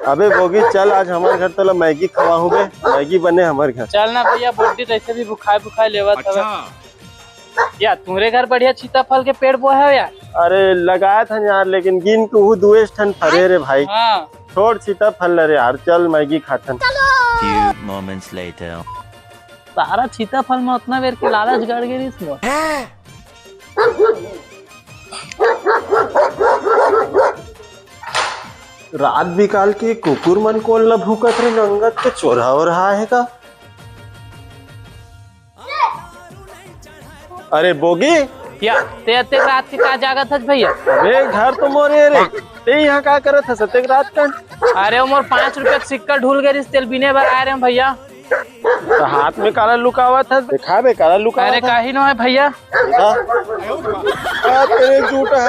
अबे बोगी चल आज हमारे घर तो मैगी खवा हूँ बे, मैगी बने हमारे घर। चल ना भैया, बोटी तो ऐसे भी बुखार लेवा था या तुम्हारे घर बढ़िया सीताफल के पेड़ बोया है यार? अरे लगाया था यार, लेकिन गिन के वो 2 ठन फरे रे भाई। हाँ। छोड़ सीताफल रे यार, चल मैगी खाथन। सारा सीताफल में उतना बेर के लालच गड़ गई इसमें। रात बिकाल के कुकुर मन को ल भूकत रे नंगत के चोरा हो रहा है का? अरे बोगी या ते रात के का जागत है भैया? अरे घर तो मोरे रे, ते यहाँ का करत है सते रात का? अरे मोर 5 रुपया सिक्का ढूल गए, तेल बिने भर आए रहे भैया। तो हाथ में काला लुकावा था, दिखा बे काला लुकावा। अरे काहे न है भैया? तेरे झूठ है।